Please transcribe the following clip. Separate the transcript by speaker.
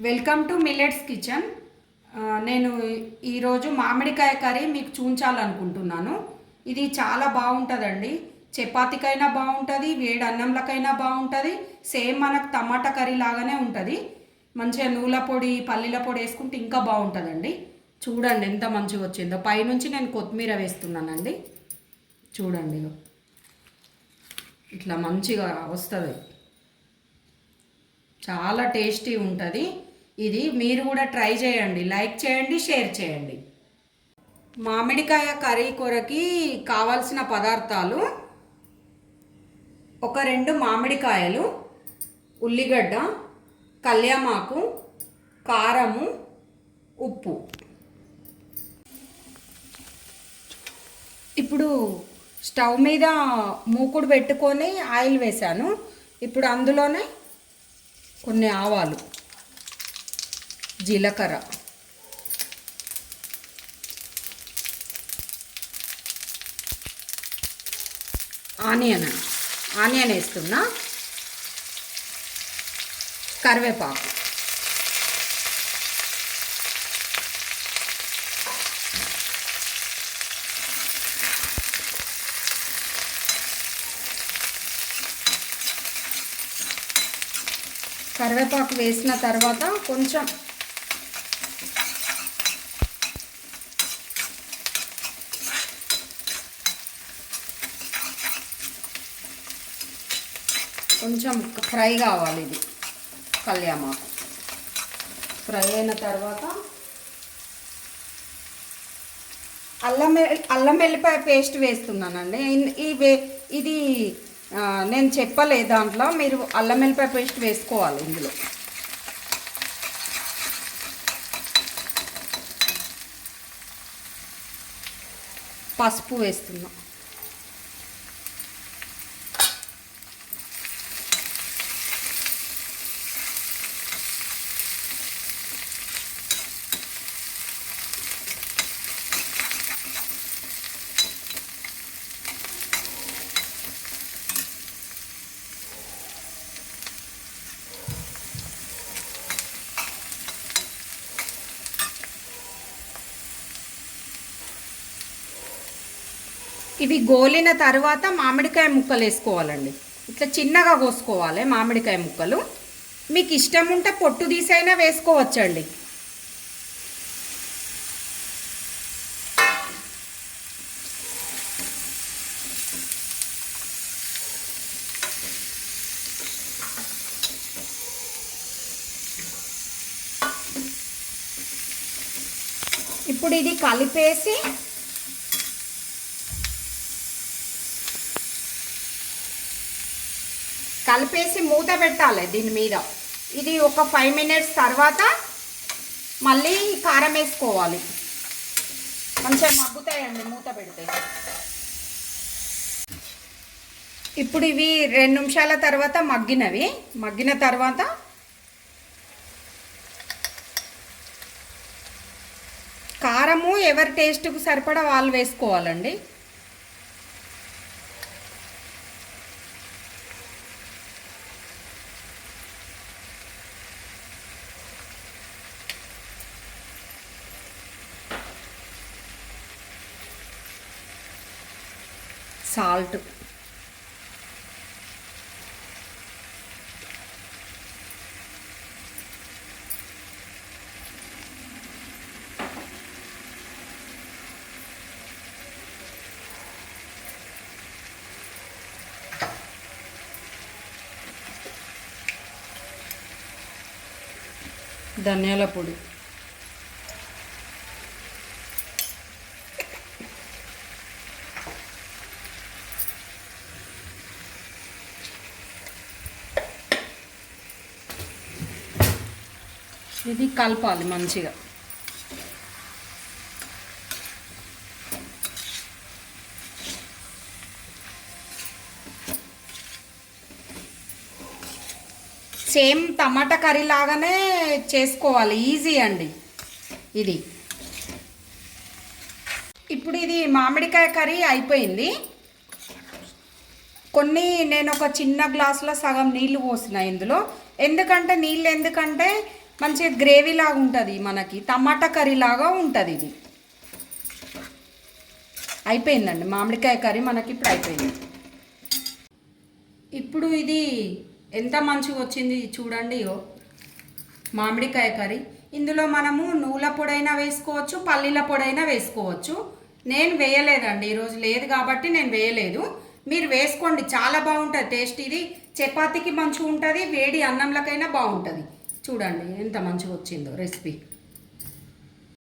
Speaker 1: Welcome to millets kitchen. నేను ఈరోజు మామిడికాయ కర్రీ మీకు చూపించాలనుకుంటున్నాను. ఇది చాలా బాగుంటుందండి. చపాతీకైనా బాగుంటుంది, వేడి అన్నంలకైనా బాగుంటుంది. సేమ్ మనకు టమాటా కర్రీ లాగానే ఉంటుంది. మంచిగా నూల పొడి పల్లీల పొడి వేసుకుంటే ఇంకా బాగుంటుందండి. చూడండి ఎంత మంచిగా వచ్చిందో. పైనుంచి నేను కొత్తిమీర వేస్తున్నానండి. చూడండి ఇట్లా మంచిగా వస్తుంది. చాలా టేస్టీ ఉంటుంది. ఇది మీరు కూడా ట్రై చేయండి. లైక్ చేయండి, షేర్ చేయండి. మామిడికాయ కర్రీ కొరకి కావాల్సిన పదార్థాలు: ఒక 2 మామిడికాయలు, ఉల్లిగడ్డ, కళ్యామాకు, కారము, ఉప్పు. ఇప్పుడు స్టవ్ మీద మూకుడు పెట్టుకొని ఆయిల్ వేసాను. ఇప్పుడు అందులోనే కొన్ని ఆవాలు, జీలకర్ర, ఆనియన్ వేస్తున్నా, కరివేపాకు, కరివేపాకు వేసిన తర్వాత కొంచెం ఫ్రై కావాలి. ఇది కళ్యామాకు ఫ్రై అయిన తర్వాత అల్లం వెల్లిపాయ పేస్ట్ వేస్తున్నానండి. ఇది నేను చెప్పలేదు దాంట్లో, మీరు అల్లం వెల్లిపాయ పేస్ట్ వేసుకోవాలి. ఇందులో పసుపు వేస్తున్నా. ఇవి గోలిన తర్వాత మామిడికాయ ముక్కలు వేసుకోవాలండి. ఇట్లా చిన్నగా కోసుకోవాలి మామిడికాయ ముక్కలు. మీకు ఇష్టం ఉంటే పొట్టు తీసైనా వేసుకోవచ్చండి. ఇప్పుడు ఇది కలిపేసి మూత పెట్టాలి దీని మీద. ఇది ఒక 5 మినిట్స్ తర్వాత మళ్ళీ కారం వేసుకోవాలి. మంచిగా మగ్గుతాయండి మూత పెడితే. ఇప్పుడు ఇవి 2 నిమిషాల తర్వాత మగ్గిన తర్వాత కారము ఎవరి టేస్ట్కు సరిపడా వాళ్ళు వేసుకోవాలండి. సాల్ట్, ధనియాల పొడి, ఇది కలపాలి మంచిగా. సేమ్ టమాటా కర్రీ లాగానే చేసుకోవాలి. ఈజీ అండి ఇది. ఇప్పుడు ఇది మామిడికాయ కర్రీ అయిపోయింది. నేను ఒక చిన్న గ్లాసులో సగం నీళ్లు పోసిన ఇందులో. ఎందుకంటే మంచిగా గ్రేవీ లాగా ఉంటుంది, మనకి టమాటా కర్రీ లాగా ఉంటుంది ఇది. అయిపోయిందండి మామిడికాయ కర్రీ మనకి ఇప్పుడు అయిపోయింది. ఇప్పుడు ఇది ఎంత మంచిగా వచ్చింది చూడండి. మామిడికాయ కర్రీ ఇందులో మనము నువ్వుల పొడైనా వేసుకోవచ్చు, పల్లీల పొడైనా వేసుకోవచ్చు. నేను వేయలేదండి, ఈరోజు లేదు కాబట్టి నేను వేయలేదు. మీరు వేసుకోండి, చాలా బాగుంటుంది టేస్ట్. ఇది చపాతీకి మంచిగా ఉంటుంది, వేడి అన్నంలకైనా బాగుంటుంది. చూడండి ఎంత మంచిగా వచ్చిందో రెసిపీ.